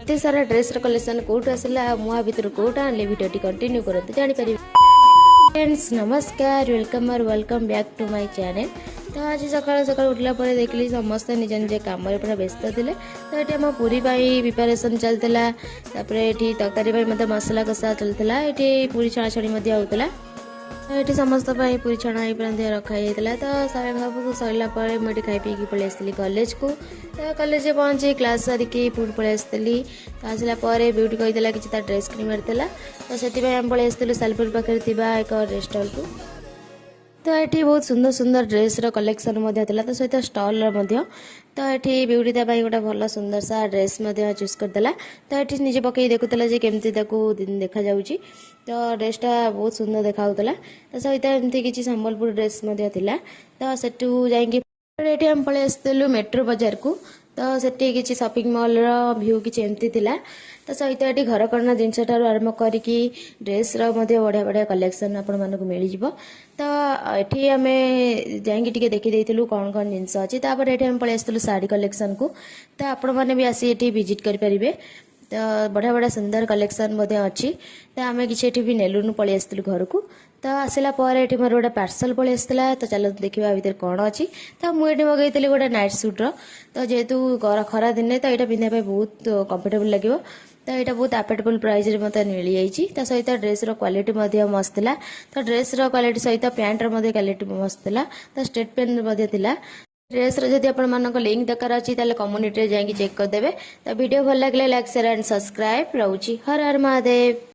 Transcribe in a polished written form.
एत सारा dress collection कौटू आसला मुआ भितर कौटा आने वीडियो कंटिन्यू करते जापर। फ्रेंड्स नमस्कार welcome back to my channel. तो आज सकाल सकाल उठला पर देखली समस्त निज निज कम पूरा व्यस्त थे। तो ये आम पूरी प्रिपेरेसन चलता ये तरकारी मसला कषा चलता ये पूरी छाछणी होता। तो ये समस्त पूरी छणा रखाई तो सारे बाबू सरला मुझे खाई पी पलि आसली कॉलेज को। तो कॉलेज पहुँची क्लास सारिकी पुणी पलि आसली। तो आसला ब्यूटी कही कि ड्रेस किणवार तो से आम पलि आसलु सालपुर पाखे एक ड्रेस स्टल को। तो ये बहुत सुंदर सुंदर ड्रेस कलेक्शन तो सहित स्टल तो ये ब्यूटी गोटे भल सुंदर सा ड्रेस चूज करदेला। तो ये निजे पकई देखुला केमती देखा जाऊँगी। तो ड्रेसटा बहुत सुंदर देखा तो सहित एमती किसी संबलपुर ड्रेस तो सेठू जाकि आम पलि आसलु मेट्रो बाजार को। तो सेठी किसी शॉपिंग मॉल व्यू किसी एमती थिला। तो सहित ये घर करना जिनस आरंभ करी ड्रेस बढ़िया बढ़िया कलेक्शन आपण मिल जाव। तो ये आम जाकि देखी कौन कौन जिनस अच्छी ये आम पलि आसलु साड़ी कलेक्शन को। तो आपण मैंने भी आसी ये विजिट करेंगे। तो बढ़िया बढ़िया सुंदर कलेक्शन अच्छी। तो आम कि भी नेलुनु पलि आसलु घर को। तो आसला ये मोर गोटे पार्सल पलि आसला। तो चलो देखा भितर कौन अच्छी। तो मुझे मगैली गोटे नाइट सुट्र। तो जेहेतु खरा दिन तो यहाँ पिंधा बहुत कंफर्टेबल लगे। तो यहाँ बहुत अफोर्डेबल प्राइस मत मिल जाइए। तो सहित ड्रेस क्वालिटी मस्त था। तो ड्रेस क्वालिटी सहित पैंट क्वालिटी मस्त था। तो स्टेट पेन ड्रेस जदि आप लिंक दरकार अच्छी कम्युनिटी जाकि चेक करदे। तो वीडियो भल लगे लाइक शेयर एंड सब्सक्राइब रोची। हर हर महादेव।